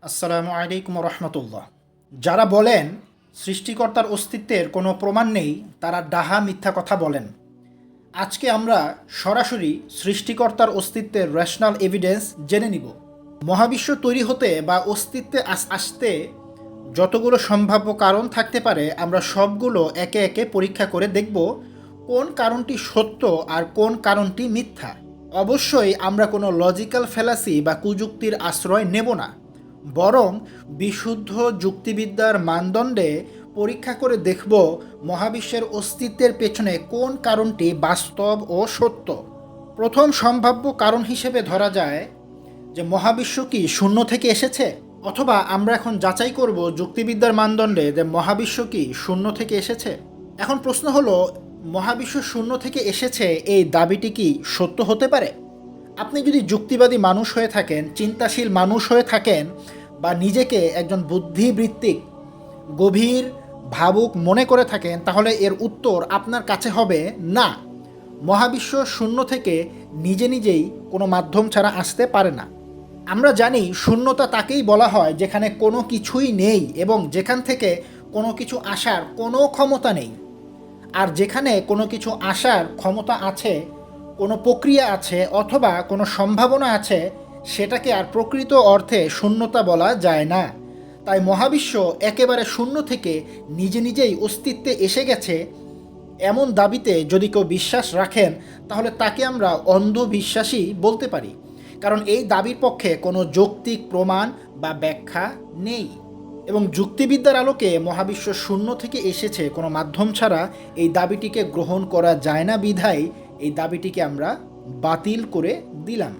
আসসালামু আলাইকুম রহমতুল্লাহ। যারা বলেন সৃষ্টিকর্তার অস্তিত্বের কোনো প্রমাণ নেই, তারা ডাহা মিথ্যা কথা বলেন। আজকে আমরা সরাসরি সৃষ্টিকর্তার অস্তিত্বের রেশনাল এভিডেন্স জেনে নিব। মহাবিশ্ব তৈরি হতে বা অস্তিত্বে আসতে যতগুলো সম্ভাব্য কারণ থাকতে পারে, আমরা সবগুলো একে একে পরীক্ষা করে দেখব কোন কারণটি সত্য আর কোন কারণটি মিথ্যা। অবশ্যই আমরা কোনো লজিক্যাল ফ্যালাসি বা কুযুক্তির আশ্রয় নেব না, বরং বিশুদ্ধ যুক্তিবিদ্যার মানদণ্ডে পরীক্ষা করে দেখব মহাবিশ্বের অস্তিত্বের পেছনে কোন কারণটি বাস্তব ও সত্য। প্রথম সম্ভাব্য কারণ হিসেবে ধরা যায় যে মহাবিশ্ব কি শূন্য থেকে এসেছে, অথবা আমরা এখন যাচাই করব যুক্তিবিদ্যার মানদণ্ডে যে মহাবিশ্ব কি শূন্য থেকে এসেছে। এখন প্রশ্ন হলো, মহাবিশ্ব শূন্য থেকে এসেছে এই দাবিটি কি সত্য হতে পারে? আপনি যদি যুক্তিবাদী মানুষ হয়ে থাকেন, চিন্তাশীল মানুষ হয়ে থাকেন, বা নিজেকে একজন বুদ্ধিবৃত্তিক গভীর ভাবুক মনে করে থাকেন, তাহলে এর উত্তর আপনার কাছে হবে না। মহাবিশ্ব শূন্য থেকে নিজে নিজেই কোনো মাধ্যম ছাড়া আসতে পারে না। আমরা জানি শূন্যতা তাকেই বলা হয় যেখানে কোনো কিছুই নেই এবং যেখান থেকে কোনো কিছু আসার কোনো ক্ষমতা নেই। আর যেখানে কোনো কিছু আসার ক্ষমতা আছে, কোনো প্রক্রিয়া আছে অথবা কোনো সম্ভাবনা আছে, সেটাকে আর প্রকৃত অর্থে শূন্যতা বলা যায় না। তাই মহাবিশ্ব একেবারে শূন্য থেকে নিজে নিজেই অস্তিত্বে এসে গেছে এমন দাবিতে যদি কেউ বিশ্বাস রাখেন, তাহলে তাকে আমরা অন্ধবিশ্বাসী বলতে পারি, কারণ এই দাবির পক্ষে কোনো যৌক্তিক প্রমাণ বা ব্যাখ্যা নেই। এবং যুক্তিবিদ্যার আলোকে মহাবিশ্ব শূন্য থেকে এসেছে কোনো মাধ্যম ছাড়া এই দাবিটিকে গ্রহণ করা যায় না, বিধায় এই দাবিটিকে আমরা বাতিল করে দিলাম।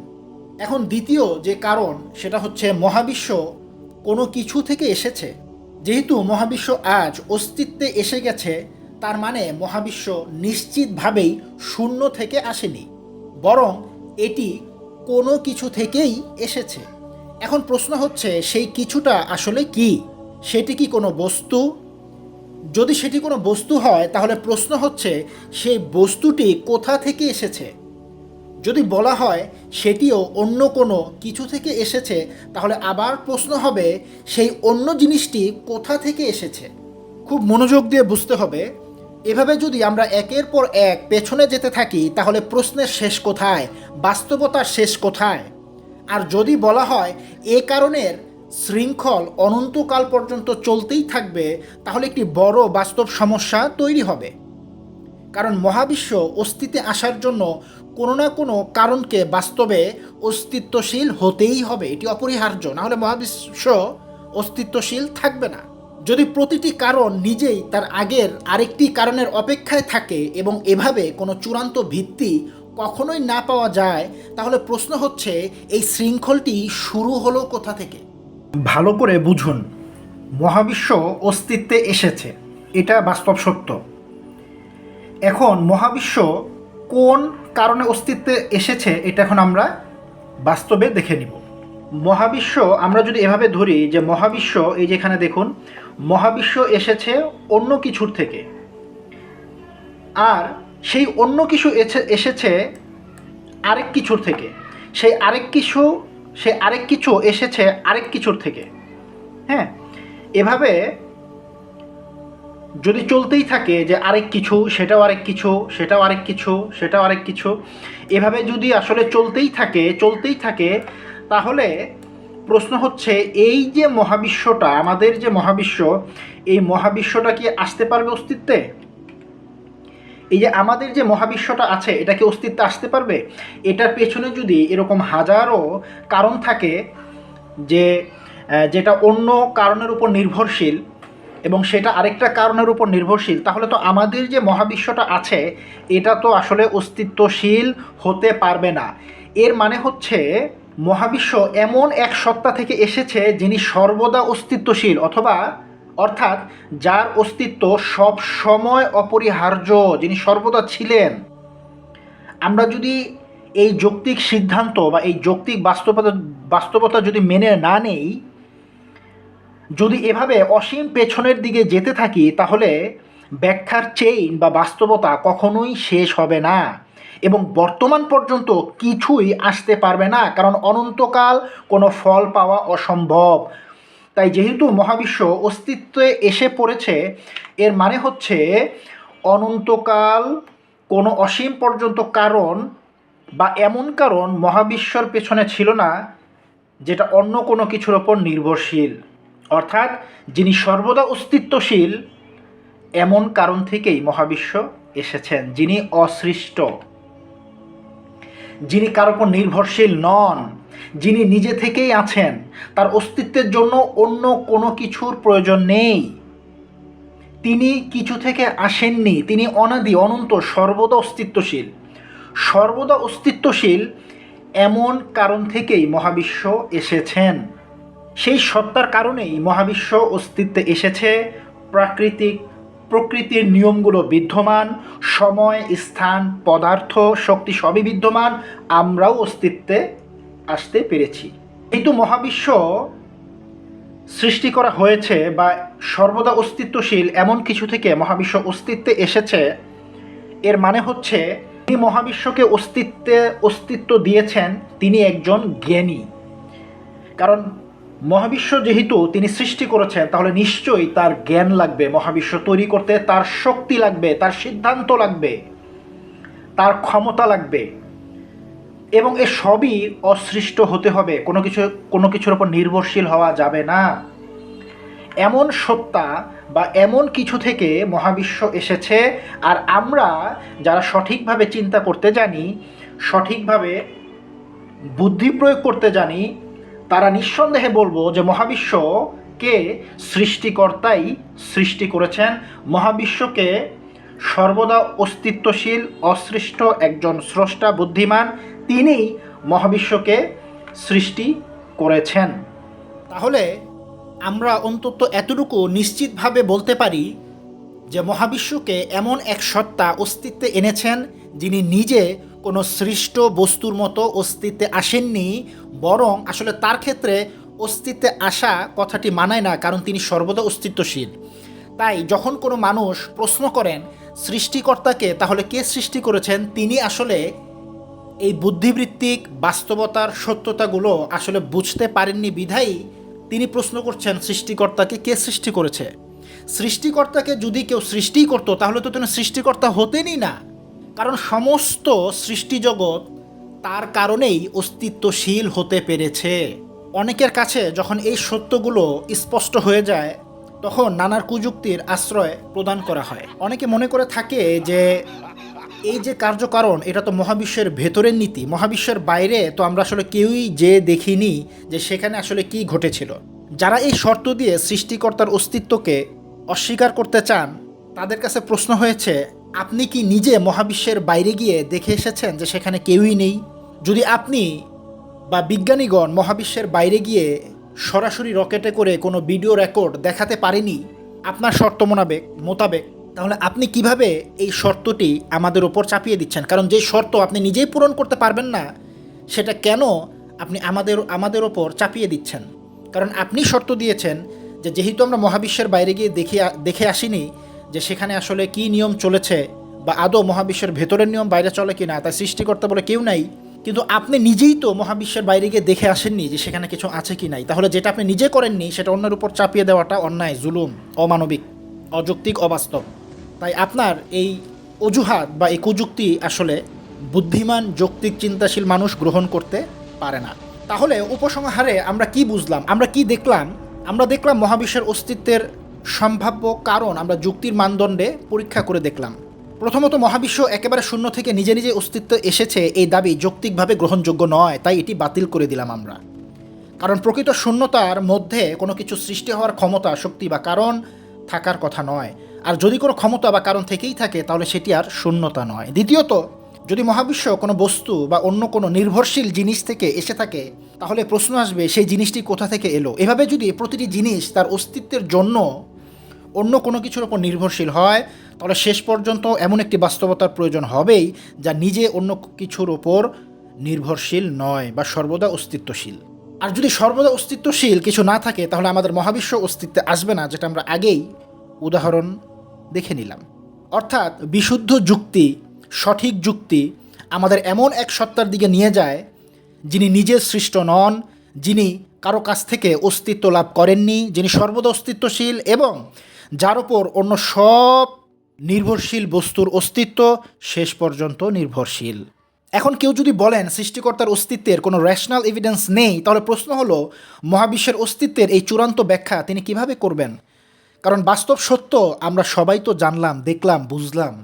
এখন দ্বিতীয় যে কারণ, সেটা হচ্ছে মহাবিশ্ব কোনো কিছু থেকে এসেছে। যেহেতু মহাবিশ্ব আজ অস্তিত্বে এসে গেছে, তার মানে মহাবিশ্ব নিশ্চিতভাবেই শূন্য থেকে আসেনি, বরং এটি কোনো কিছু থেকেই এসেছে। এখন প্রশ্ন হচ্ছে, সেই কিছুটা আসলে কি? সেটি কি কোনো বস্তু? যদি সেটি কোনো বস্তু হয়, তাহলে প্রশ্ন হচ্ছে সেই বস্তুটি কোথা থেকে এসেছে। যদি বলা হয় সেটিও অন্য কোনো কিছু থেকে এসেছে, তাহলে আবার প্রশ্ন হবে সেই অন্য জিনিসটি কোথা থেকে এসেছে। খুব মনোযোগ দিয়ে বুঝতে হবে। এভাবে যদি আমরা একের পর এক পেছনে যেতে থাকি, তাহলে প্রশ্নের শেষ কোথায়, বাস্তবতার শেষ কোথায়? আর যদি বলা হয় এ কারণের শৃঙ্খল অনন্তকাল পর্যন্ত চলতেই থাকবে, তাহলে একটি বড় বাস্তব সমস্যা তৈরি হবে। কারণ মহাবিশ্ব অস্তিত্বে আসার জন্য কোনো না কোনো কারণকে বাস্তবে অস্তিত্বশীল হতেই হবে, এটি অপরিহার্য, না হলে মহাবিশ্ব অস্তিত্বশীল থাকবে না। যদি প্রতিটি কারণ নিজেই তার আগের আরেকটি কারণের অপেক্ষায় থাকে এবং এভাবে কোনো চূড়ান্ত ভিত্তি কখনোই না পাওয়া যায়, তাহলে প্রশ্ন হচ্ছে এই শৃঙ্খলটি শুরু হলো কোথা থেকে। ভালো করে বুঝুন, মহাবিশ্ব অস্তিত্বে এসেছে, এটা বাস্তব সত্য। এখন মহাবিশ্ব কোন কারণে অস্তিত্বে এসেছে, এটা এখন আমরা বাস্তবে দেখে নিব। মহাবিশ্ব আমরা যদি এভাবে ধরি যে মহাবিশ্ব, এই যেখানে দেখুন, মহাবিশ্ব এসেছে অন্য কিছুর থেকে, আর সেই অন্য কিছু এসেছে আরেক কিছুর থেকে, সেই আরেক কিছু এসেছে আরেক কিছুর থেকে। হ্যাঁ, এভাবে যদি চলতেই থাকে যে আরেক কিছু, সেটাও আরেক কিছু, সেটাও আরেক কিছু, সেটাও আরেক কিছু, এভাবে যদি আসলে চলতেই থাকে, তাহলে প্রশ্ন হচ্ছে এই যে মহাবিশ্বটা, আমাদের যে মহাবিশ্ব, এই মহাবিশ্বটা কি আসতে পারবে অস্তিত্বে? এই যে আমাদের যে মহাবিশ্বটা আছে, এটা কি অস্তিত্বে আসতে পারবে? এটার পেছনে যদি এরকম হাজারো কারণ থাকে যেটা অন্য কারণের উপর নির্ভরশীল এবং সেটা আরেকটা কারণের উপর নির্ভরশীল, তাহলে তো আমাদের যে মহাবিশ্বটা আছে এটা তো আসলে অস্তিত্বশীল হতে পারবে না। এর মানে হচ্ছে মহাবিশ্ব এমন এক সত্তা থেকে এসেছে যিনি সর্বদা অস্তিত্বশীল, অর্থাৎ যার অস্তিত্ব সব সময় অপরিহার্য, যিনি সর্বদা ছিলেন। আমরা যদি এই যৌক্তিক সিদ্ধান্ত বা এই যৌক্তিক বাস্তবতা যদি মেনে না নেই, যদি এভাবে অসীম পেছনের দিকে যেতে থাকি, তাহলে ব্যাখ্যার চেইন বা বাস্তবতা কখনোই শেষ হবে না এবং বর্তমান পর্যন্ত কিছুই আসতে পারবে না, কারণ অনন্তকাল কোনো ফল পাওয়া অসম্ভব। তাই যেহেতু মহাবিশ্ব অস্তিত্বে এসে পড়েছে, এর মানে হচ্ছে অনন্তকাল কোনো অসীম পর্যন্ত কারণ বা এমন কারণ মহাবিশ্বর পেছনে ছিল না যেটা অন্য কোনো কিছুর ওপর নির্ভরশীল। অর্থাৎ যিনি সর্বদা অস্তিত্বশীল, এমন কারণ থেকেই মহাবিশ্ব এসেছেন। যিনি অসৃষ্ট, যিনি কার ওপর নির্ভরশীল নন, যিনি নিজে থেকেই আছেন, তার অস্তিত্বের জন্য অন্য কোনো কিছুর প্রয়োজন নেই, তিনি কিছু থেকে আসেননি, তিনি অনাদি অনন্ত সর্বদা অস্তিত্বশীল। সর্বদা অস্তিত্বশীল এমন কারণ থেকেই মহাবিশ্ব এসেছেন। সেই সত্তার কারণেই মহাবিশ্ব অস্তিত্বে এসেছে। প্রকৃতির নিয়মগুলো বিদ্যমান, সময়, স্থান, পদার্থ, শক্তি সবই বিদ্যমান, আমরাও অস্তিত্বে আসতে পেরেছি। কিন্তু মহাবিশ্ব সৃষ্টি করা হয়েছে বা সর্বদা অস্তিত্বশীল এমন কিছু থেকে মহাবিশ্ব অস্তিত্বে এসেছে, এর মানে হচ্ছে তিনি মহাবিশ্বকে অস্তিত্ব দিয়েছেন, তিনি একজন জ্ঞানী। কারণ মহাবিশ্ব যেহেতু তিনি সৃষ্টি করেছেন, তাহলে নিশ্চয়ই তার জ্ঞান লাগবে মহাবিশ্ব তৈরি করতে, তার শক্তি লাগবে, তার সিদ্ধান্ত লাগবে, তার ক্ষমতা লাগবে, এবং এ সবই অসৃষ্ট হতে হবে। কোনো কিছুর ওপর নির্ভরশীল হওয়া যাবে না। এমন সত্তা বা এমন কিছু থেকে মহাবিশ্ব এসেছে। আর আমরা যারা সঠিকভাবে চিন্তা করতে জানি, সঠিকভাবে বুদ্ধি প্রয়োগ করতে জানি, তারা নিঃসন্দেহে বলবো যে মহাবিশ্বকে সৃষ্টিকর্তাই সৃষ্টি করেছেন। মহাবিশ্বকে সর্বদা অস্তিত্বশীল, অসৃষ্ট একজন স্রষ্টা বুদ্ধিমান, তিনিই মহাবিশ্বকে সৃষ্টি করেছেন। তাহলে আমরা অন্তত এতটুকু নিশ্চিতভাবে বলতে পারি যে মহাবিশ্বকে এমন এক সত্তা অস্তিত্বে এনেছেন, যিনি নিজে কোনো সৃষ্ট বস্তুর মতো অস্তিত্বে আসেননি, বরং আসলে তার ক্ষেত্রে অস্তিত্বে আসা কথাটি মানায় না, কারণ তিনি সর্বদা অস্তিত্বশীল। তাই যখন কোনো মানুষ প্রশ্ন করেন সৃষ্টিকর্তাকে, তাহলে কে সৃষ্টি করেছেন, তিনি আসলে এই বুদ্ধিবৃত্তিক বাস্তবতার সত্যতাগুলো আসলে বুঝতে পারেননি বিধায়ী তিনি প্রশ্ন করছেন সৃষ্টিকর্তাকে কে সৃষ্টি করেছে। সৃষ্টিকর্তাকে যদি কেউ সৃষ্টি করতো, তাহলে তো তিনি সৃষ্টিকর্তা হতেনই না, কারণ সমস্ত সৃষ্টিজগৎ তার কারণেই অস্তিত্বশীল হতে পেরেছে। অনেকের কাছে যখন এই সত্যগুলো স্পষ্ট হয়ে যায়, তখন নানার কুযুক্তির আশ্রয় প্রদান করা হয়। অনেকে মনে করে থাকে যে এই যে কার্যকারণ, এটা তো মহাবিশ্বের ভেতরের নীতি, মহাবিশ্বের বাইরে তো আমরা আসলে কেউই যে দেখিনি যে সেখানে আসলে কি ঘটেছিল। যারা এই শর্ত দিয়ে সৃষ্টিকর্তার অস্তিত্বকে অস্বীকার করতে চান, তাদের কাছে প্রশ্ন হয়েছে, আপনি কি নিজে মহাবিশ্বের বাইরে গিয়ে দেখে এসেছেন যে সেখানে কেউই নেই? যদি আপনি বা বিজ্ঞানীগণ মহাবিশ্বের বাইরে গিয়ে সরাসরি রকেটে করে কোনো ভিডিও রেকর্ড দেখাতে পারেনি আপনার শর্ত মোতাবেক, তাহলে আপনি কিভাবে এই শর্তটি আমাদের ওপর চাপিয়ে দিচ্ছেন? কারণ যে শর্ত আপনি নিজেই পূরণ করতে পারবেন না, সেটা কেন আপনি আমাদের ওপর চাপিয়ে দিচ্ছেন? কারণ আপনি শর্ত দিয়েছেন যে যেহেতু আমরা মহাবিশ্বের বাইরে গিয়ে দেখে আসিনি যে সেখানে আসলে কি নিয়ম চলেছে বা আদৌ মহাবিশ্বের ভেতরের নিয়ম বাইরে চলে কিনা, তাই সৃষ্টিকর্তা বলে কেউ নাই। কিন্তু আপনি নিজেই তো মহাবিশ্বের বাইরে গিয়ে দেখে আসেননি যে সেখানে কিছু আছে কি নাই। তাহলে যেটা আপনি নিজে করেননি সেটা অন্যের উপর চাপিয়ে দেওয়াটা অন্যায়, জুলুম, অমানবিক, অযৌক্তিক, অবাস্তব। তাই আপনার এই অজুহাত বা এই কুযুক্তি আসলে বুদ্ধিমান, যৌক্তিক, চিন্তাশীল মানুষ গ্রহণ করতে পারে না। তাহলে উপসংহারে আমরা কি বুঝলাম, আমরা কি দেখলাম? আমরা দেখলাম মহাবিশ্বের অস্তিত্বের সম্ভাব্য কারণ আমরা যুক্তির মানদণ্ডে পরীক্ষা করে দেখলাম। প্রথমত, মহাবিশ্ব একেবারে শূন্য থেকে নিজে নিজে অস্তিত্ব এসেছে এই দাবি যৌক্তিকভাবে গ্রহণযোগ্য নয়, তাই এটি বাতিল করে দিলাম আমরা। কারণ প্রকৃত শূন্যতার মধ্যে কোনো কিছু সৃষ্টি হওয়ার ক্ষমতা, শক্তি বা কারণ থাকার কথা নয়। আর যদি কোনো ক্ষমতা বা কারণ থেকেই থাকে, তাহলে সেটি আর শূন্যতা নয়। দ্বিতীয়ত, যদি মহাবিশ্ব কোনো বস্তু বা অন্য কোনো নির্ভরশীল জিনিস থেকে এসে থাকে, তাহলে প্রশ্ন আসবে সেই জিনিসটি কোথা থেকে এলো। এভাবে যদি প্রতিটি জিনিস তার অস্তিত্বের জন্য অন্য কোনো কিছুর ওপর নির্ভরশীল হয়, তাহলে শেষ পর্যন্ত এমন একটি বাস্তবতার প্রয়োজন হবেই যা নিজে অন্য কিছুর ওপর নির্ভরশীল নয় বা সর্বদা অস্তিত্বশীল। আর যদি সর্বদা অস্তিত্বশীল কিছু না থাকে, তাহলে আমাদের মহাবিশ্ব অস্তিত্বে আসবে না, যেটা আমরা আগেই উদাহরণ দেখে নিলাম। অর্থাৎ বিশুদ্ধ যুক্তি, সঠিক যুক্তি আমাদের এমন এক সত্তার দিকে নিয়ে যায় যিনি নিজে সৃষ্ট নন, যিনি কারো কাছ থেকে অস্তিত্ব লাভ করেননি, যিনি সর্বদা অস্তিত্বশীল এবং যার ওপর অন্য সব নির্ভরশীল বস্তুর অস্তিত্ব শেষ পর্যন্ত নির্ভরশীল। এখন কেউ যদি বলেন সৃষ্টিকর্তার অস্তিত্বের কোনো রেশনাল এভিডেন্স নেই, তাহলে প্রশ্ন হলো মহাবিশ্বের অস্তিত্বের এই চূড়ান্ত ব্যাখ্যা তিনি কিভাবে করবেন? কারণ বাস্তব সত্য আমরা সবাই তো জানলাম, দেখলাম, বুঝলাম।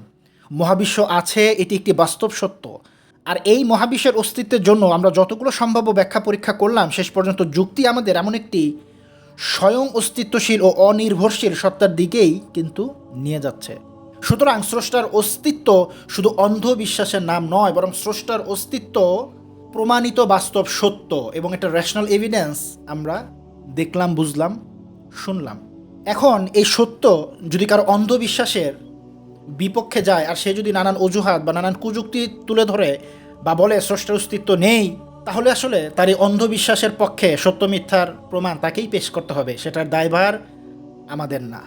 মহাবিশ্ব আছে, এটি একটি বাস্তব সত্য। আর এই মহাবিশ্বের অস্তিত্বের জন্য আমরা যতগুলো সম্ভাব্য ব্যাখ্যা পরীক্ষা করলাম, শেষ পর্যন্ত যুক্তি আমাদের এমন একটি স্বয়ং অস্তিত্বশীল ও অনির্ভরশীল সত্তার দিকেই কিন্তু নিয়ে যাচ্ছে। সুতরাং স্রষ্টার অস্তিত্ব শুধু অন্ধবিশ্বাসের নাম নয়, বরং স্রষ্টার অস্তিত্ব প্রমাণিত বাস্তব সত্য এবং একটা রেশনাল এভিডেন্স আমরা দেখলাম, বুঝলাম, শুনলাম। এখন এই সত্য যদি কারো অন্ধবিশ্বাসের বিপক্ষে যায় আর সে যদি নানান অজুহাত বা নানান কুযুক্তি তুলে ধরে বা বলে স্রষ্টার অস্তিত্ব নেই, তাহলে আসলে তার এই অন্ধবিশ্বাসের পক্ষে সত্য মিথ্যার প্রমাণ তাকেই পেশ করতে হবে, সেটার দায়ভার আমাদের না।